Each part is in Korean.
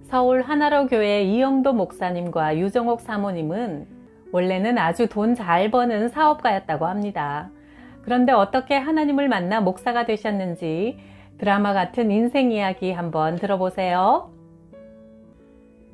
서울 하나로 교회 이영도 목사님과 유정옥 사모님은 원래는 아주 돈 잘 버는 사업가였다고 합니다. 그런데 어떻게 하나님을 만나 목사가 되셨는지 드라마 같은 인생 이야기 한번 들어보세요.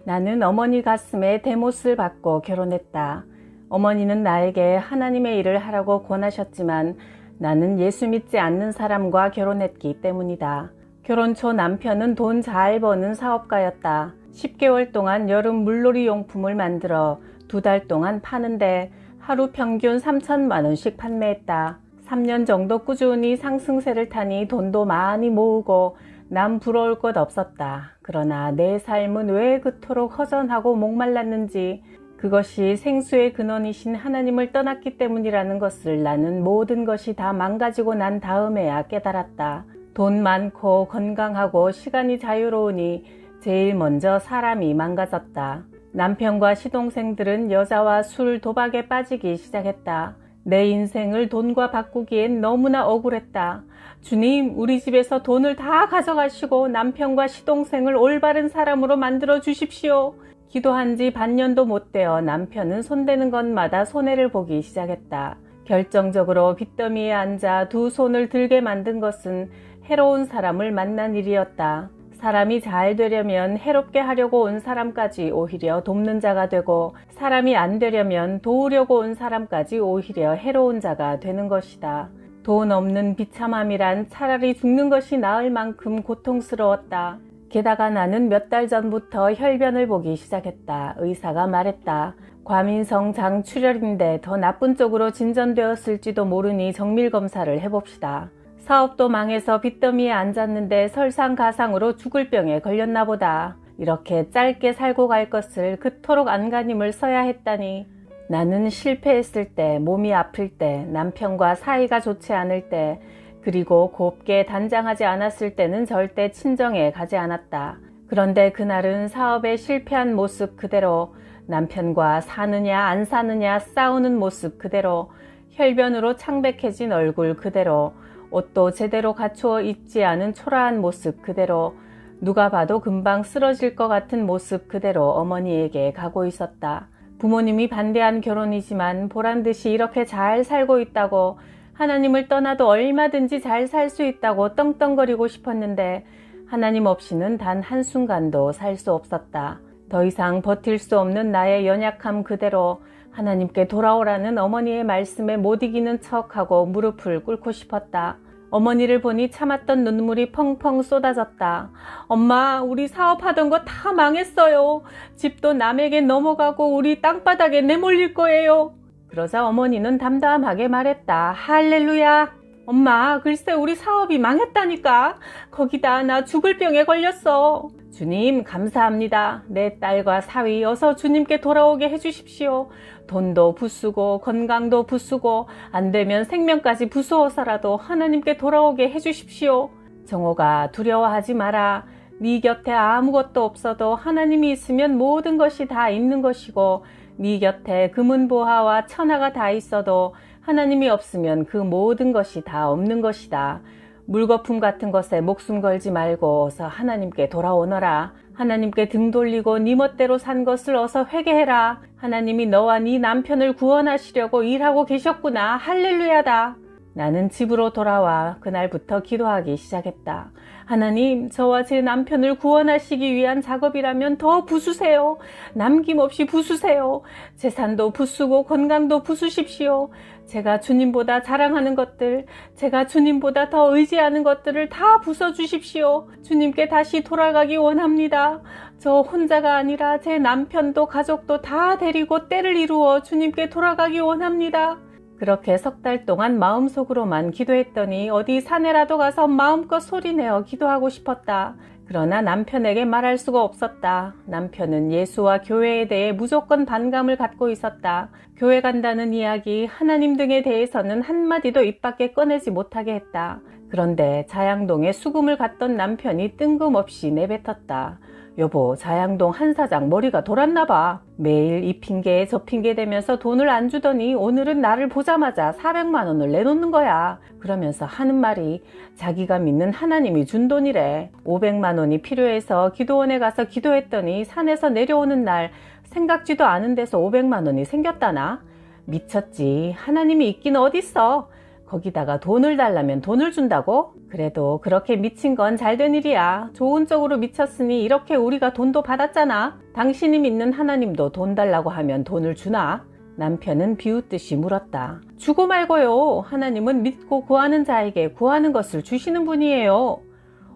나는 어머니 가슴에 대못을 받고 결혼했다. 어머니는 나에게 하나님의 일을 하라고 권하셨지만 나는 예수 믿지 않는 사람과 결혼했기 때문이다. 결혼 초 남편은 돈 잘 버는 사업가였다. 10개월 동안 여름 물놀이 용품을 만들어 2달 동안 파는데 하루 평균 3천만 원씩 판매했다. 3년 정도 꾸준히 상승세를 타니 돈도 많이 모으고 남 부러울 것 없었다. 그러나 내 삶은 왜 그토록 허전하고 목말랐는지, 그것이 생수의 근원이신 하나님을 떠났기 때문이라는 것을 나는 모든 것이 다 망가지고 난 다음에야 깨달았다. 돈 많고 건강하고 시간이 자유로우니 제일 먼저 사람이 망가졌다. 남편과 시동생들은 여자와 술, 도박에 빠지기 시작했다. 내 인생을 돈과 바꾸기엔 너무나 억울했다. 주님, 우리 집에서 돈을 다 가져가시고 남편과 시동생을 올바른 사람으로 만들어 주십시오. 기도한 지 반년도 못 되어 남편은 손대는 것마다 손해를 보기 시작했다. 결정적으로 빚더미에 앉아 두 손을 들게 만든 것은 해로운 사람을 만난 일이었다. 사람이 잘 되려면 해롭게 하려고 온 사람까지 오히려 돕는 자가 되고, 사람이 안 되려면 도우려고 온 사람까지 오히려 해로운 자가 되는 것이다. 돈 없는 비참함이란 차라리 죽는 것이 나을 만큼 고통스러웠다. 게다가 나는 몇 달 전부터 혈변을 보기 시작했다. 의사가 말했다. 과민성 장출혈인데 더 나쁜 쪽으로 진전되었을지도 모르니 정밀검사를 해봅시다. 사업도 망해서 빚더미에 앉았는데 설상가상으로 죽을 병에 걸렸나 보다. 이렇게 짧게 살고 갈 것을 그토록 안간힘을 써야 했다니. 나는 실패했을 때, 몸이 아플 때, 남편과 사이가 좋지 않을 때, 그리고 곱게 단장하지 않았을 때는 절대 친정에 가지 않았다. 그런데 그날은 사업에 실패한 모습 그대로, 남편과 사느냐 안 사느냐 싸우는 모습 그대로, 혈변으로 창백해진 얼굴 그대로, 옷도 제대로 갖추어 입지 않은 초라한 모습 그대로, 누가 봐도 금방 쓰러질 것 같은 모습 그대로 어머니에게 가고 있었다. 부모님이 반대한 결혼이지만 보란듯이 이렇게 잘 살고 있다고, 하나님을 떠나도 얼마든지 잘 살 수 있다고 떵떵거리고 싶었는데 하나님 없이는 단 한순간도 살 수 없었다. 더 이상 버틸 수 없는 나의 연약함 그대로 하나님께 돌아오라는 어머니의 말씀에 못 이기는 척하고 무릎을 꿇고 싶었다. 어머니를 보니 참았던 눈물이 펑펑 쏟아졌다. 엄마, 우리 사업하던 거 다 망했어요. 집도 남에게 넘어가고 우리 땅바닥에 내몰릴 거예요. 그러자 어머니는 담담하게 말했다. 할렐루야. 엄마, 글쎄 우리 사업이 망했다니까. 거기다 나 죽을 병에 걸렸어. 주님 감사합니다. 내 딸과 사위 어서 주님께 돌아오게 해주십시오. 돈도 부수고 건강도 부수고 안 되면 생명까지 부수어서라도 하나님께 돌아오게 해주십시오. 정호가 두려워하지 마라. 네 곁에 아무것도 없어도 하나님이 있으면 모든 것이 다 있는 것이고, 네 곁에 금은보화와 천하가 다 있어도 하나님이 없으면 그 모든 것이 다 없는 것이다. 물거품 같은 것에 목숨 걸지 말고 어서 하나님께 돌아오너라. 하나님께 등 돌리고 네 멋대로 산 것을 어서 회개해라. 하나님이 너와 네 남편을 구원하시려고 일하고 계셨구나. 할렐루야다. 나는 집으로 돌아와 그날부터 기도하기 시작했다. 하나님, 저와 제 남편을 구원하시기 위한 작업이라면 더 부수세요. 남김없이 부수세요. 재산도 부수고 건강도 부수십시오. 제가 주님보다 자랑하는 것들, 제가 주님보다 더 의지하는 것들을 다 부숴주십시오. 주님께 다시 돌아가기 원합니다. 저 혼자가 아니라 제 남편도 가족도 다 데리고 때를 이루어 주님께 돌아가기 원합니다. 그렇게 석 달 동안 마음속으로만 기도했더니 어디 산에라도 가서 마음껏 소리내어 기도하고 싶었다. 그러나 남편에게 말할 수가 없었다. 남편은 예수와 교회에 대해 무조건 반감을 갖고 있었다. 교회 간다는 이야기, 하나님 등에 대해서는 한마디도 입 밖에 꺼내지 못하게 했다. 그런데 자양동에 수금을 갔던 남편이 뜬금없이 내뱉었다. 여보, 자양동 한 사장 머리가 돌았나 봐. 매일 이 핑계 저 핑계 대면서 돈을 안 주더니 오늘은 나를 보자마자 400만 원을 내놓는 거야. 그러면서 하는 말이 자기가 믿는 하나님이 준 돈이래. 500만 원이 필요해서 기도원에 가서 기도했더니 산에서 내려오는 날 생각지도 않은 데서 500만 원이 생겼다나? 미쳤지. 하나님이 있긴 어딨어. 거기다가 돈을 달라면 돈을 준다고? 그래도 그렇게 미친 건 잘된 일이야. 좋은 쪽으로 미쳤으니 이렇게 우리가 돈도 받았잖아. 당신이 믿는 하나님도 돈 달라고 하면 돈을 주나? 남편은 비웃듯이 물었다. 주고 말고요. 하나님은 믿고 구하는 자에게 구하는 것을 주시는 분이에요.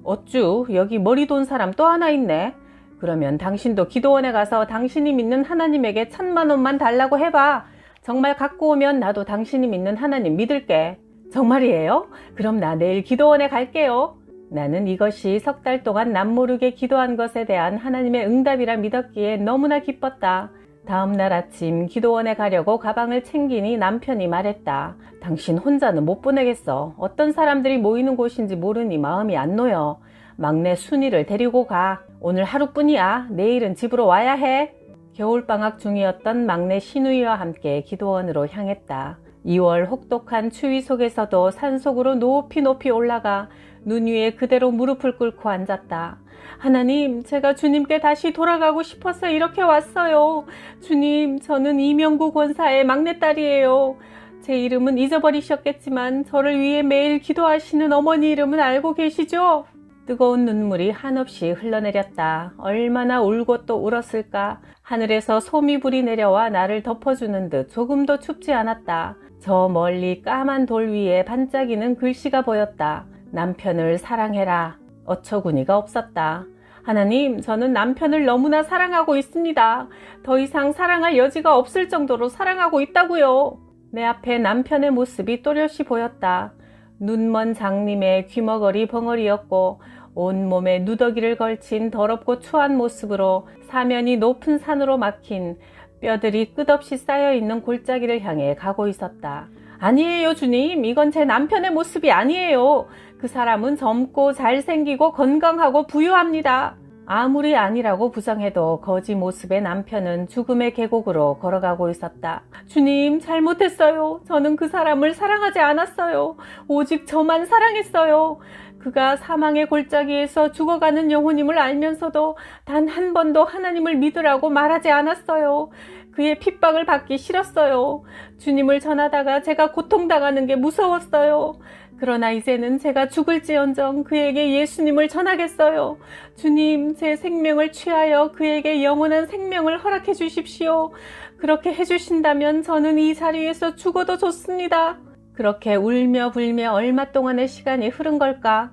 어쭈, 여기 머리 돈 사람 또 하나 있네. 그러면 당신도 기도원에 가서 당신이 믿는 하나님에게 1000만 원만 달라고 해봐. 정말 갖고 오면 나도 당신이 믿는 하나님 믿을게. 정말이에요? 그럼 나 내일 기도원에 갈게요. 나는 이것이 석 달 동안 남모르게 기도한 것에 대한 하나님의 응답이라 믿었기에 너무나 기뻤다. 다음 날 아침 기도원에 가려고 가방을 챙기니 남편이 말했다. 당신 혼자는 못 보내겠어. 어떤 사람들이 모이는 곳인지 모르니 마음이 안 놓여. 막내 순이를 데리고 가. 오늘 하루뿐이야. 내일은 집으로 와야 해. 겨울방학 중이었던 막내 신우이와 함께 기도원으로 향했다. 2월 혹독한 추위 속에서도 산속으로 높이 높이 올라가 눈 위에 그대로 무릎을 꿇고 앉았다. 하나님, 제가 주님께 다시 돌아가고 싶어서 이렇게 왔어요. 주님, 저는 이명구 권사의 막내딸이에요. 제 이름은 잊어버리셨겠지만 저를 위해 매일 기도하시는 어머니 이름은 알고 계시죠? 뜨거운 눈물이 한없이 흘러내렸다. 얼마나 울고 또 울었을까. 하늘에서 소미불이 내려와 나를 덮어주는 듯 조금도 춥지 않았다. 저 멀리 까만 돌 위에 반짝이는 글씨가 보였다. 남편을 사랑해라. 어처구니가 없었다. 하나님, 저는 남편을 너무나 사랑하고 있습니다. 더 이상 사랑할 여지가 없을 정도로 사랑하고 있다고요. 내 앞에 남편의 모습이 또렷이 보였다. 눈먼 장님의 귀머거리 벙어리였고 온몸에 누더기를 걸친 더럽고 추한 모습으로 사면이 높은 산으로 막힌 뼈들이 끝없이 쌓여있는 골짜기를 향해 가고 있었다. 아니에요, 주님. 이건 제 남편의 모습이 아니에요. 그 사람은 젊고 잘생기고 건강하고 부유합니다. 아무리 아니라고 부정해도 거지 모습의 남편은 죽음의 계곡으로 걸어가고 있었다. 주님, 잘못했어요. 저는 그 사람을 사랑하지 않았어요. 오직 저만 사랑했어요. 그가 사망의 골짜기에서 죽어가는 영혼임을 알면서도 단 한 번도 하나님을 믿으라고 말하지 않았어요. 그의 핍박을 받기 싫었어요. 주님을 전하다가 제가 고통당하는 게 무서웠어요. 그러나 이제는 제가 죽을지언정 그에게 예수님을 전하겠어요. 주님, 제 생명을 취하여 그에게 영원한 생명을 허락해 주십시오. 그렇게 해주신다면 저는 이 자리에서 죽어도 좋습니다. 그렇게 울며 불며 얼마 동안의 시간이 흐른 걸까?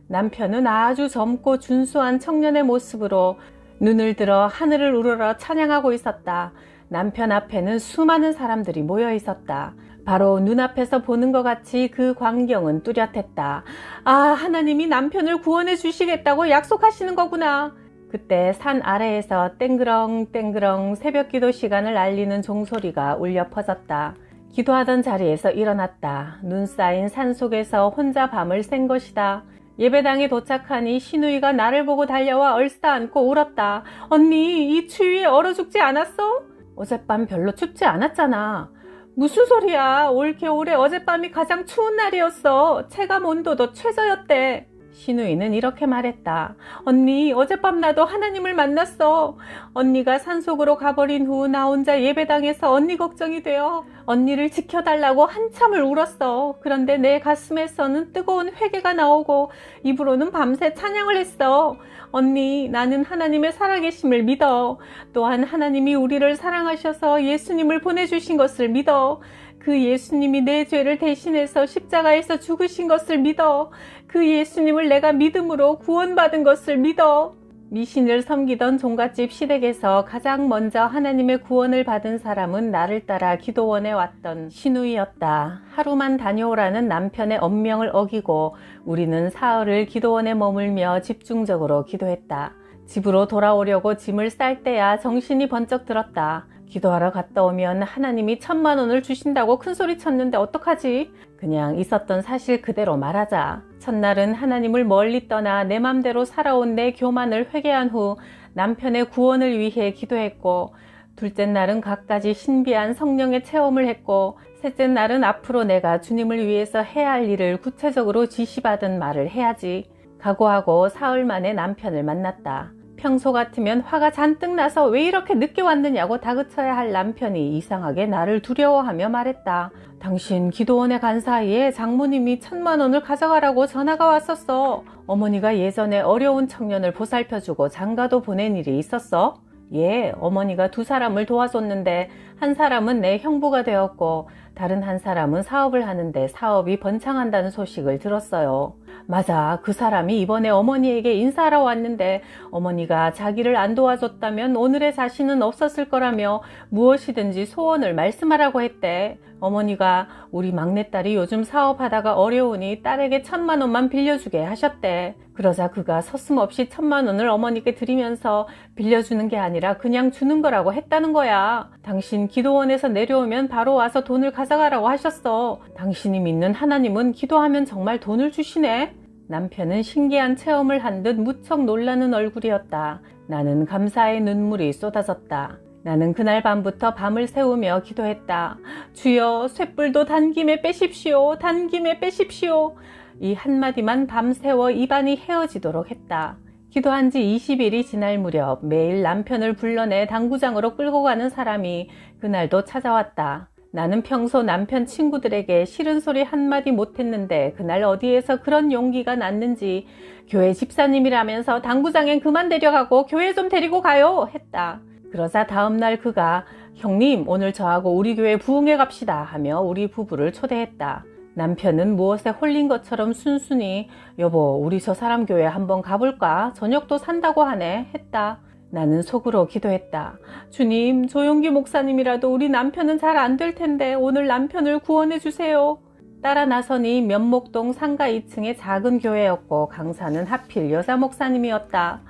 남편은 아주 젊고 준수한 청년의 모습으로 눈을 들어 하늘을 우러러 찬양하고 있었다. 남편 앞에는 수많은 사람들이 모여 있었다. 바로 눈앞에서 보는 것 같이 그 광경은 뚜렷했다. 아, 하나님이 남편을 구원해 주시겠다고 약속하시는 거구나. 그때 산 아래에서 땡그렁땡그렁 새벽 기도 시간을 알리는 종소리가 울려 퍼졌다. 기도하던 자리에서 일어났다. 눈 쌓인 산속에서 혼자 밤을 샌 것이다. 예배당에 도착하니 신우이가 나를 보고 달려와 얼싸안고 울었다. 언니, 이 추위에 얼어 죽지 않았어? 어젯밤 별로 춥지 않았잖아. 무슨 소리야. 올겨울에 어젯밤이 가장 추운 날이었어. 체감 온도도 최저였대. 신우이는 이렇게 말했다. 언니, 어젯밤 나도 하나님을 만났어. 언니가 산속으로 가버린 후 나 혼자 예배당에서 언니 걱정이 되어 언니를 지켜달라고 한참을 울었어. 그런데 내 가슴에서는 뜨거운 회개가 나오고 입으로는 밤새 찬양을 했어. 언니, 나는 하나님의 살아계심을 믿어. 또한 하나님이 우리를 사랑하셔서 예수님을 보내주신 것을 믿어. 그 예수님이 내 죄를 대신해서 십자가에서 죽으신 것을 믿어. 그 예수님을 내가 믿음으로 구원받은 것을 믿어. 미신을 섬기던 종갓집 시댁에서 가장 먼저 하나님의 구원을 받은 사람은 나를 따라 기도원에 왔던 신우이였다. 하루만 다녀오라는 남편의 엄명을 어기고 우리는 사흘을 기도원에 머물며 집중적으로 기도했다. 집으로 돌아오려고 짐을 쌀 때야 정신이 번쩍 들었다. 기도하러 갔다 오면 하나님이 1,000,000원을 주신다고 큰소리 쳤는데 어떡하지? 그냥 있었던 사실 그대로 말하자. 첫날은 하나님을 멀리 떠나 내 맘대로 살아온 내 교만을 회개한 후 남편의 구원을 위해 기도했고, 둘째 날은 갖가지 신비한 성령의 체험을 했고, 셋째 날은 앞으로 내가 주님을 위해서 해야 할 일을 구체적으로 지시받은 말을 해야지 각오하고 사흘 만에 남편을 만났다. 평소 같으면 화가 잔뜩 나서 왜 이렇게 늦게 왔느냐고 다그쳐야 할 남편이 이상하게 나를 두려워하며 말했다. 당신 기도원에 간 사이에 장모님이 1,000,000원을 가져가라고 전화가 왔었어. 어머니가 예전에 어려운 청년을 보살펴주고 장가도 보낸 일이 있었어? 예, 어머니가 2사람을 도와줬는데 한 사람은 내 형부가 되었고 다른 한 사람은 사업을 하는데 사업이 번창한다는 소식을 들었어요. 맞아, 그 사람이 이번에 어머니에게 인사하러 왔는데 어머니가 자기를 안 도와줬다면 오늘의 자신은 없었을 거라며 무엇이든지 소원을 말씀하라고 했대. 어머니가 우리 막내딸이 요즘 사업하다가 어려우니 딸에게 1,000,000원만 빌려주게 하셨대. 그러자 그가 서슴없이 1,000,000원을 어머니께 드리면서 빌려주는 게 아니라 그냥 주는 거라고 했다는 거야. 당신 기도원에서 내려오면 바로 와서 돈을 가져가라고 하셨어. 당신이 믿는 하나님은 기도하면 정말 돈을 주시네. 남편은 신기한 체험을 한 듯 무척 놀라는 얼굴이었다. 나는 감사의 눈물이 쏟아졌다. 나는 그날 밤부터 밤을 새우며 기도했다. 주여, 쇳불도 단김에 빼십시오. 단김에 빼십시오. 이 한마디만 밤새워 입안이 헤어지도록 했다. 기도한 지 20일이 지날 무렵 매일 남편을 불러내 당구장으로 끌고 가는 사람이 그날도 찾아왔다. 나는 평소 남편 친구들에게 싫은 소리 한마디 못했는데 그날 어디에서 그런 용기가 났는지 교회 집사님이라면서 당구장엔 그만 데려가고 교회 좀 데리고 가요 했다. 그러자 다음날 그가 형님, 오늘 저하고 우리 교회 부흥회 갑시다 하며 우리 부부를 초대했다. 남편은 무엇에 홀린 것처럼 순순히 여보, 우리 저 사람 교회 한번 가볼까? 저녁도 산다고 하네 했다. 나는 속으로 기도했다. 주님, 조용기 목사님이라도 우리 남편은 잘 안 될 텐데 오늘 남편을 구원해 주세요. 따라 나서니 면목동 상가 2층의 작은 교회였고 강사는 하필 여자 목사님이었다.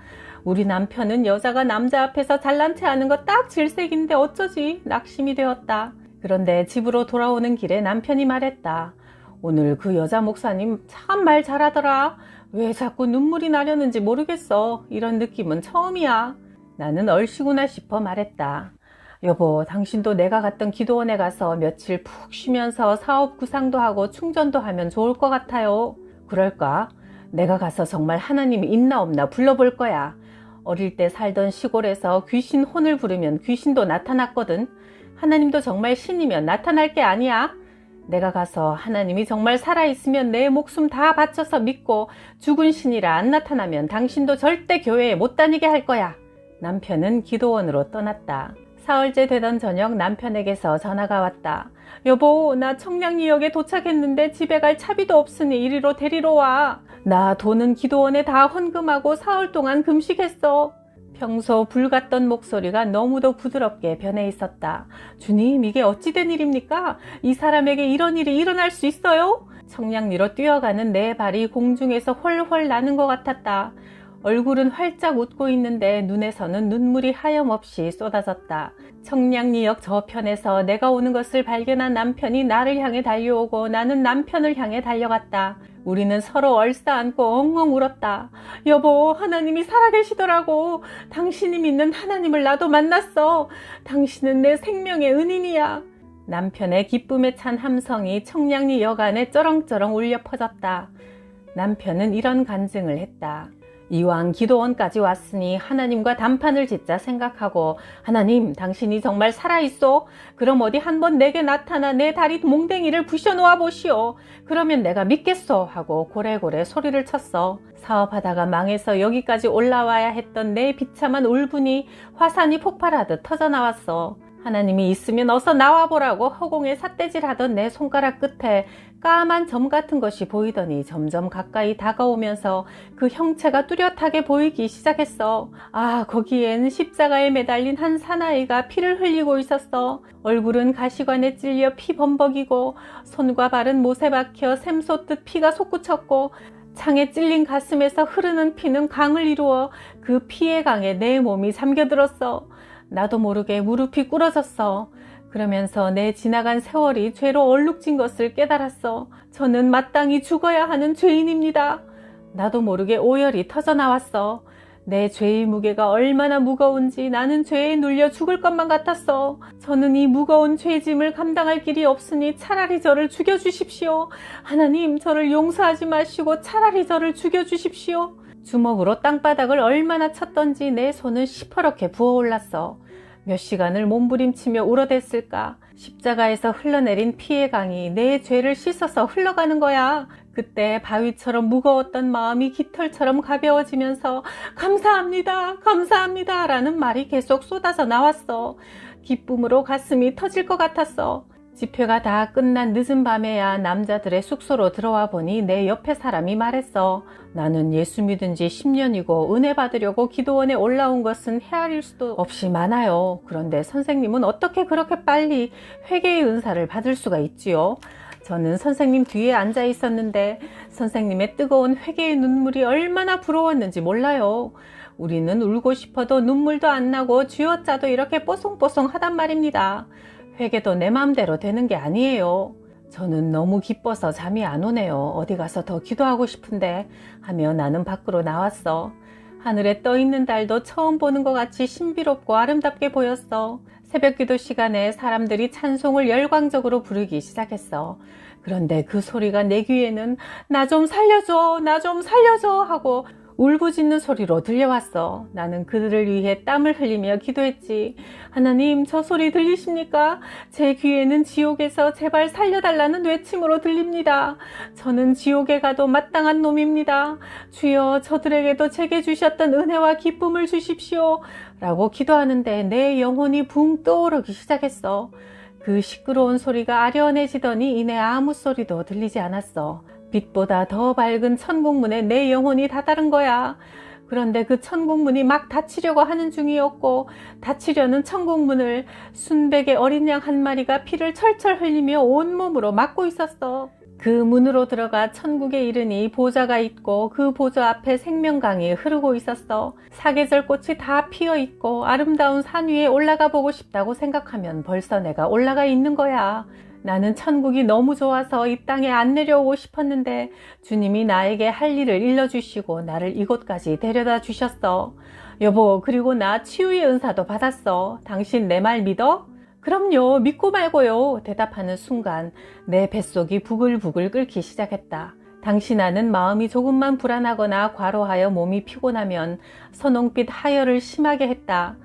우리 남편은 여자가 남자 앞에서 잘난 체 하는 거 딱 질색인데 어쩌지? 낙심이 되었다. 그런데 집으로 돌아오는 길에 남편이 말했다. 오늘 그 여자 목사님 참 말 잘하더라. 왜 자꾸 눈물이 나려는지 모르겠어. 이런 느낌은 처음이야. 나는 얼씨구나 싶어 말했다. 여보, 당신도 내가 갔던 기도원에 가서 며칠 푹 쉬면서 사업 구상도 하고 충전도 하면 좋을 것 같아요. 그럴까? 내가 가서 정말 하나님이 있나 없나 불러볼 거야. 어릴 때 살던 시골에서 귀신 혼을 부르면 귀신도 나타났거든. 하나님도 정말 신이면 나타날 게 아니야. 내가 가서 하나님이 정말 살아있으면 내 목숨 다 바쳐서 믿고 죽은 신이라 안 나타나면 당신도 절대 교회에 못 다니게 할 거야. 남편은 기도원으로 떠났다. 사흘째 되던 저녁 남편에게서 전화가 왔다. 여보, 나 청량리역에 도착했는데 집에 갈 차비도 없으니 이리로 데리러 와. 나 돈은 기도원에 다 헌금하고 사흘 동안 금식했어. 평소 불같던 목소리가 너무도 부드럽게 변해 있었다. 주님, 이게 어찌된 일입니까? 이 사람에게 이런 일이 일어날 수 있어요? 청량리로 뛰어가는 내 발이 공중에서 훨훨 나는 것 같았다. 얼굴은 활짝 웃고 있는데 눈에서는 눈물이 하염없이 쏟아졌다. 청량리역 저편에서 내가 오는 것을 발견한 남편이 나를 향해 달려오고 나는 남편을 향해 달려갔다. 우리는 서로 얼싸안고 엉엉 울었다. 여보, 하나님이 살아계시더라고. 당신이 믿는 하나님을 나도 만났어. 당신은 내 생명의 은인이야. 남편의 기쁨에 찬 함성이 청량리역 안에 쩌렁쩌렁 울려 퍼졌다. 남편은 이런 간증을 했다. 이왕 기도원까지 왔으니 하나님과 단판을 짓자 생각하고 하나님, 당신이 정말 살아있어? 그럼 어디 한번 내게 나타나 내 다리 몽댕이를 부셔놓아 보시오. 그러면 내가 믿겠소 하고 고래고래 소리를 쳤어. 사업하다가 망해서 여기까지 올라와야 했던 내 비참한 울분이 화산이 폭발하듯 터져나왔어. 하나님이 있으면 어서 나와보라고 허공에 삿대질하던 내 손가락 끝에 까만 점 같은 것이 보이더니 점점 가까이 다가오면서 그 형체가 뚜렷하게 보이기 시작했어. 아, 거기엔 십자가에 매달린 한 사나이가 피를 흘리고 있었어. 얼굴은 가시관에 찔려 피 범벅이고 손과 발은 못에 박혀 샘솟듯 피가 솟구쳤고 창에 찔린 가슴에서 흐르는 피는 강을 이루어 그 피의 강에 내 몸이 잠겨들었어. 나도 모르게 무릎이 꿇어졌어. 그러면서 내 지나간 세월이 죄로 얼룩진 것을 깨달았어. 저는 마땅히 죽어야 하는 죄인입니다. 나도 모르게 오열이 터져 나왔어. 내 죄의 무게가 얼마나 무거운지 나는 죄에 눌려 죽을 것만 같았어. 저는 이 무거운 죄짐을 감당할 길이 없으니 차라리 저를 죽여주십시오. 하나님, 저를 용서하지 마시고 차라리 저를 죽여주십시오. 주먹으로 땅바닥을 얼마나 쳤던지 내 손은 시퍼렇게 부어올랐어. 몇 시간을 몸부림치며 울어댔을까. 십자가에서 흘러내린 피의 강이 내 죄를 씻어서 흘러가는 거야. 그때 바위처럼 무거웠던 마음이 깃털처럼 가벼워지면서 감사합니다, 감사합니다 라는 말이 계속 쏟아져 나왔어. 기쁨으로 가슴이 터질 것 같았어. 집회가 다 끝난 늦은 밤에야 남자들의 숙소로 들어와 보니 내 옆에 사람이 말했어. 나는 예수 믿은 지 10년이고 은혜 받으려고 기도원에 올라온 것은 헤아릴 수도 없이 많아요. 그런데 선생님은 어떻게 그렇게 빨리 회개의 은사를 받을 수가 있지요? 저는 선생님 뒤에 앉아 있었는데 선생님의 뜨거운 회개의 눈물이 얼마나 부러웠는지 몰라요. 우리는 울고 싶어도 눈물도 안 나고 쥐어짜도 이렇게 뽀송뽀송하단 말입니다. 회개도 내 마음대로 되는 게 아니에요. 저는 너무 기뻐서 잠이 안 오네요. 어디 가서 더 기도하고 싶은데 하며 나는 밖으로 나왔어. 하늘에 떠 있는 달도 처음 보는 것 같이 신비롭고 아름답게 보였어. 새벽기도 시간에 사람들이 찬송을 열광적으로 부르기 시작했어. 그런데 그 소리가 내 귀에는 나 좀 살려줘, 나 좀 살려줘 하고 울부짖는 소리로 들려왔어. 나는 그들을 위해 땀을 흘리며 기도했지. 하나님, 저 소리 들리십니까? 제 귀에는 지옥에서 제발 살려달라는 외침으로 들립니다. 저는 지옥에 가도 마땅한 놈입니다. 주여, 저들에게도 제게 주셨던 은혜와 기쁨을 주십시오. 라고 기도하는데 내 영혼이 붕 떠오르기 시작했어. 그 시끄러운 소리가 아련해지더니 이내 아무 소리도 들리지 않았어. 빛보다 더 밝은 천국문에 내 영혼이 다다른 거야. 그런데 그 천국문이 막 닫히려고 하는 중이었고 닫히려는 천국문을 순백의 어린 양 한 마리가 피를 철철 흘리며 온몸으로 막고 있었어. 그 문으로 들어가 천국에 이르니 보좌가 있고 그 보좌 앞에 생명강이 흐르고 있었어. 사계절 꽃이 다 피어 있고 아름다운 산 위에 올라가 보고 싶다고 생각하면 벌써 내가 올라가 있는 거야. 나는 천국이 너무 좋아서 이 땅에 안 내려오고 싶었는데 주님이 나에게 할 일을 일러주시고 나를 이곳까지 데려다 주셨어. 여보, 그리고 나 치유의 은사도 받았어. 당신 내 말 믿어? 그럼요, 믿고 말고요. 대답하는 순간 내 뱃속이 부글부글 끓기 시작했다. 당신아는 마음이 조금만 불안하거나 과로하여 몸이 피곤하면 선홍빛 하혈을 심하게 했다.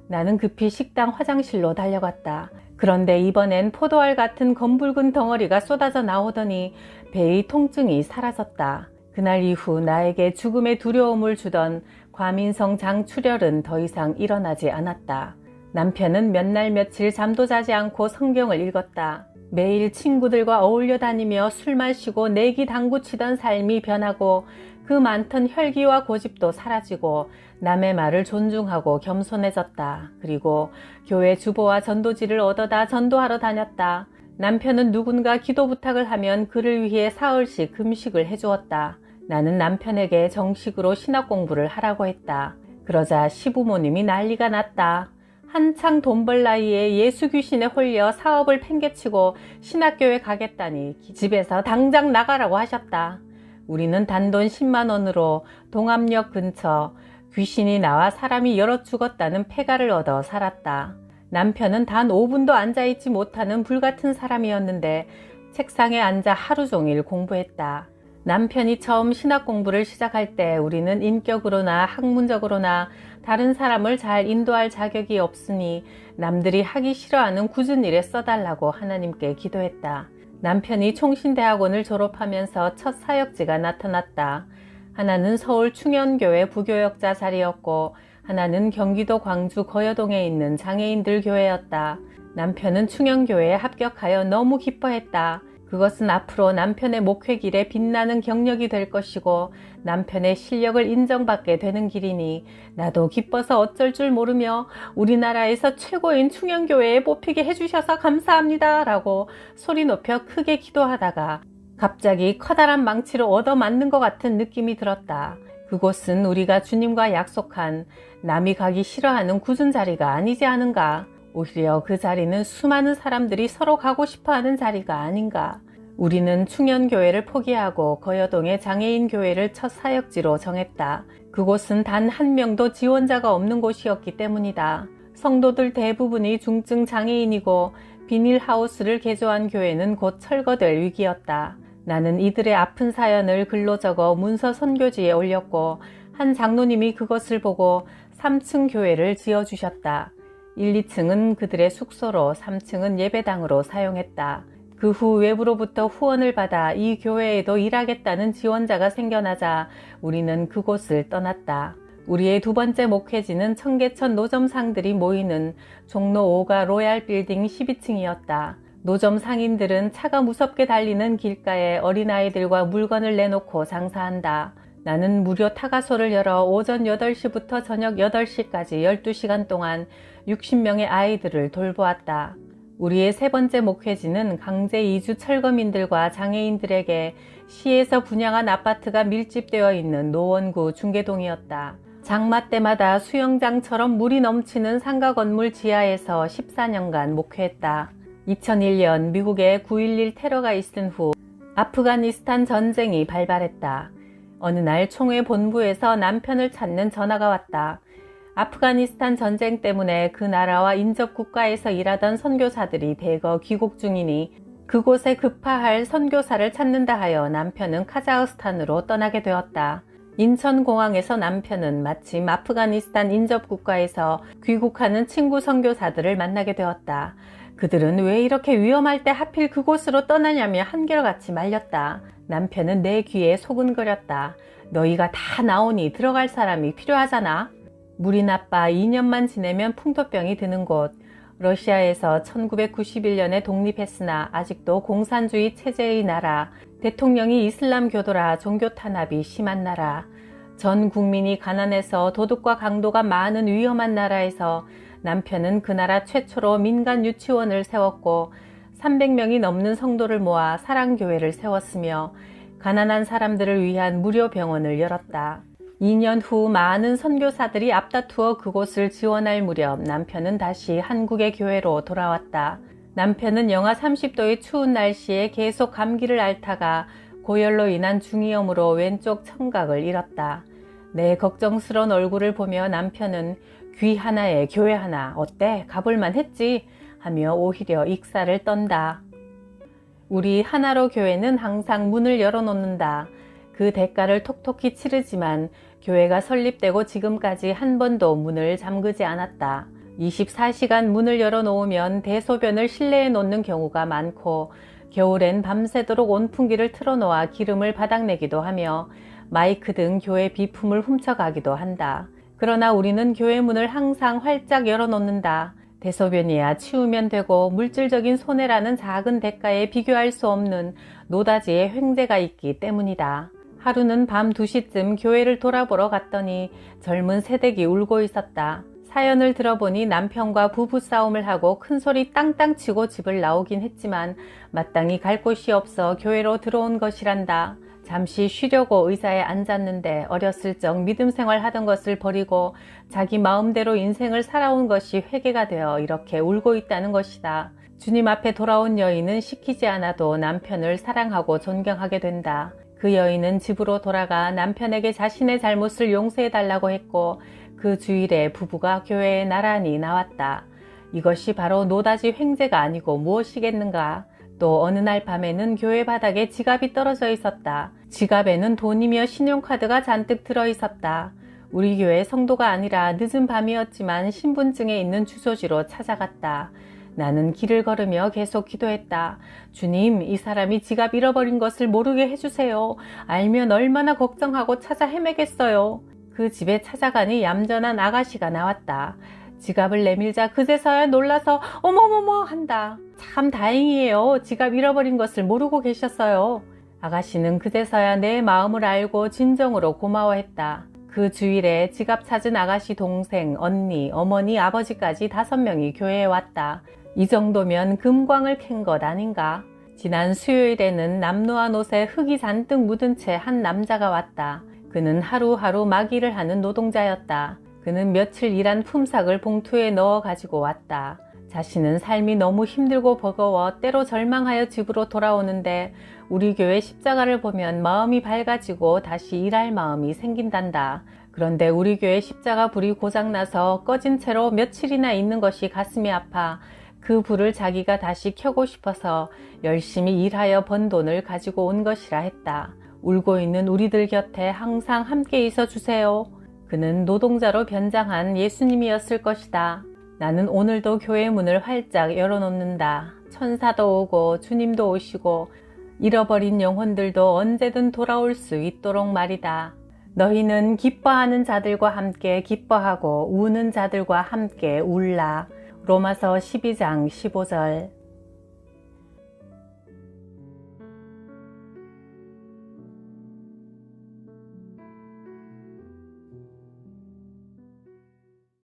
나는 급히 식당 화장실로 달려갔다. 그런데 이번엔 포도알 같은 검붉은 덩어리가 쏟아져 나오더니 배의 통증이 사라졌다. 그날 이후 나에게 죽음의 두려움을 주던 과민성 장출혈은 더 이상 일어나지 않았다. 남편은 몇 날 며칠 잠도 자지 않고 성경을 읽었다. 매일 친구들과 어울려 다니며 술 마시고 내기 당구치던 삶이 변하고 그 많던 혈기와 고집도 사라지고 남의 말을 존중하고 겸손해졌다. 그리고 교회 주보와 전도지를 얻어다 전도하러 다녔다. 남편은 누군가 기도 부탁을 하면 그를 위해 사흘씩 금식을 해주었다. 나는 남편에게 정식으로 신학 공부를 하라고 했다. 그러자 시부모님이 난리가 났다. 한창 돈 벌 나이에 예수 귀신에 홀려 사업을 팽개치고 신학교에 가겠다니 집에서 당장 나가라고 하셨다. 우리는 단돈 10만 원으로 동암역 근처 귀신이 나와 사람이 여럿 죽었다는 폐가를 얻어 살았다. 남편은 단 5분도 앉아있지 못하는 불같은 사람이었는데 책상에 앉아 하루 종일 공부했다. 남편이 처음 신학 공부를 시작할 때 우리는 인격으로나 학문적으로나 다른 사람을 잘 인도할 자격이 없으니 남들이 하기 싫어하는 굳은 일에 써달라고 하나님께 기도했다. 남편이 총신대학원을 졸업하면서 첫 사역지가 나타났다. 하나는 서울 충현교회 부교역자 자리였고 하나는 경기도 광주 거여동에 있는 장애인들 교회였다. 남편은 충현교회에 합격하여 너무 기뻐했다. 그것은 앞으로 남편의 목회길에 빛나는 경력이 될 것이고 남편의 실력을 인정받게 되는 길이니 나도 기뻐서 어쩔 줄 모르며 우리나라에서 최고인 충현교회에 뽑히게 해주셔서 감사합니다 라고 소리 높여 크게 기도하다가 갑자기 커다란 망치로 얻어맞는 것 같은 느낌이 들었다. 그곳은 우리가 주님과 약속한 남이 가기 싫어하는 굳은 자리가 아니지 않은가? 오히려 그 자리는 수많은 사람들이 서로 가고 싶어하는 자리가 아닌가? 우리는 충현교회를 포기하고 거여동의 장애인교회를 첫 사역지로 정했다. 그곳은 단 한 명도 지원자가 없는 곳이었기 때문이다. 성도들 대부분이 중증 장애인이고 비닐하우스를 개조한 교회는 곧 철거될 위기였다. 나는 이들의 아픈 사연을 글로 적어 문서 선교지에 올렸고 한 장로님이 그것을 보고 3층 교회를 지어주셨다. 1, 2층은 그들의 숙소로 3층은 예배당으로 사용했다. 그 후 외부로부터 후원을 받아 이 교회에도 일하겠다는 지원자가 생겨나자 우리는 그곳을 떠났다. 우리의 두 번째 목회지는 청계천 노점상들이 모이는 종로 5가 로얄 빌딩 12층이었다. 노점 상인들은 차가 무섭게 달리는 길가에 어린아이들과 물건을 내놓고 장사한다. 나는 무료 타가소를 열어 오전 8시부터 저녁 8시까지 12시간 동안 60명의 아이들을 돌보았다. 우리의 세 번째 목회지는 강제 이주 철거민들과 장애인들에게 시에서 분양한 아파트가 밀집되어 있는 노원구 중계동이었다. 장마 때마다 수영장처럼 물이 넘치는 상가 건물 지하에서 14년간 목회했다. 2001년 미국의 9.11 테러가 있은 후 아프가니스탄 전쟁이 발발했다. 어느 날 총회 본부에서 남편을 찾는 전화가 왔다. 아프가니스탄 전쟁 때문에 그 나라와 인접 국가에서 일하던 선교사들이 대거 귀국 중이니 그곳에 급파할 선교사를 찾는다 하여 남편은 카자흐스탄으로 떠나게 되었다. 인천공항에서 남편은 마침 아프가니스탄 인접 국가에서 귀국하는 친구 선교사들을 만나게 되었다. 그들은 왜 이렇게 위험할 때 하필 그곳으로 떠나냐며 한결같이 말렸다. 남편은 내 귀에 소근거렸다. 너희가 다 나오니 들어갈 사람이 필요하잖아. 물이 나빠 2년만 지내면 풍토병이 드는 곳. 러시아에서 1991년에 독립했으나 아직도 공산주의 체제의 나라. 대통령이 이슬람교도라 종교 탄압이 심한 나라. 전 국민이 가난해서 도둑과 강도가 많은 위험한 나라에서 남편은 그 나라 최초로 민간 유치원을 세웠고 300명이 넘는 성도를 모아 사랑교회를 세웠으며 가난한 사람들을 위한 무료 병원을 열었다. 2년 후 많은 선교사들이 앞다투어 그곳을 지원할 무렵 남편은 다시 한국의 교회로 돌아왔다. 남편은 영하 30도의 추운 날씨에 계속 감기를 앓다가 고열로 인한 중이염으로 왼쪽 청각을 잃었다. 내 걱정스러운 얼굴을 보며 남편은 귀 하나에 교회 하나 어때? 가볼만 했지? 하며 오히려 익사를 떤다. 우리 하나로 교회는 항상 문을 열어놓는다. 그 대가를 톡톡히 치르지만 교회가 설립되고 지금까지 한 번도 문을 잠그지 않았다. 24시간 문을 열어놓으면 대소변을 실내에 놓는 경우가 많고 겨울엔 밤새도록 온풍기를 틀어놓아 기름을 바닥내기도 하며 마이크 등 교회 비품을 훔쳐가기도 한다. 그러나 우리는 교회 문을 항상 활짝 열어놓는다. 대소변이야 치우면 되고 물질적인 손해라는 작은 대가에 비교할 수 없는 노다지의 횡재가 있기 때문이다. 하루는 밤 2시쯤 교회를 돌아보러 갔더니 젊은 새댁이 울고 있었다. 사연을 들어보니 남편과 부부싸움을 하고 큰소리 땅땅 치고 집을 나오긴 했지만 마땅히 갈 곳이 없어 교회로 들어온 것이란다. 잠시 쉬려고 의자에 앉았는데 어렸을 적 믿음 생활하던 것을 버리고 자기 마음대로 인생을 살아온 것이 회개가 되어 이렇게 울고 있다는 것이다. 주님 앞에 돌아온 여인은 시키지 않아도 남편을 사랑하고 존경하게 된다. 그 여인은 집으로 돌아가 남편에게 자신의 잘못을 용서해달라고 했고 그 주일에 부부가 교회에 나란히 나왔다. 이것이 바로 노다지 횡재가 아니고 무엇이겠는가? 또 어느 날 밤에는 교회 바닥에 지갑이 떨어져 있었다. 지갑에는 돈이며 신용카드가 잔뜩 들어있었다. 우리 교회 성도가 아니라 늦은 밤이었지만 신분증에 있는 주소지로 찾아갔다. 나는 길을 걸으며 계속 기도했다. 주님, 이 사람이 지갑 잃어버린 것을 모르게 해주세요. 알면 얼마나 걱정하고 찾아 헤매겠어요. 그 집에 찾아가니 얌전한 아가씨가 나왔다. 지갑을 내밀자 그제서야 놀라서 어머머머 한다. 참 다행이에요. 지갑 잃어버린 것을 모르고 계셨어요. 아가씨는 그제서야 내 마음을 알고 진정으로 고마워했다. 그 주일에 지갑 찾은 아가씨 동생, 언니, 어머니, 아버지까지 5명이 교회에 왔다. 이 정도면 금광을 캔 것 아닌가? 지난 수요일에는 남루한 옷에 흙이 잔뜩 묻은 채 한 남자가 왔다. 그는 하루하루 마기를 하는 노동자였다. 그는 며칠 일한 품삯을 봉투에 넣어 가지고 왔다. 자신은 삶이 너무 힘들고 버거워 때로 절망하여 집으로 돌아오는데 우리 교회 십자가를 보면 마음이 밝아지고 다시 일할 마음이 생긴단다. 그런데 우리 교회 십자가 불이 고장나서 꺼진 채로 며칠이나 있는 것이 가슴이 아파 그 불을 자기가 다시 켜고 싶어서 열심히 일하여 번 돈을 가지고 온 것이라 했다. 울고 있는 우리들 곁에 항상 함께 있어 주세요. 그는 노동자로 변장한 예수님이었을 것이다. 나는 오늘도 교회 문을 활짝 열어놓는다. 천사도 오고 주님도 오시고 잃어버린 영혼들도 언제든 돌아올 수 있도록 말이다. 너희는 기뻐하는 자들과 함께 기뻐하고 우는 자들과 함께 울라. 로마서 12장 15절.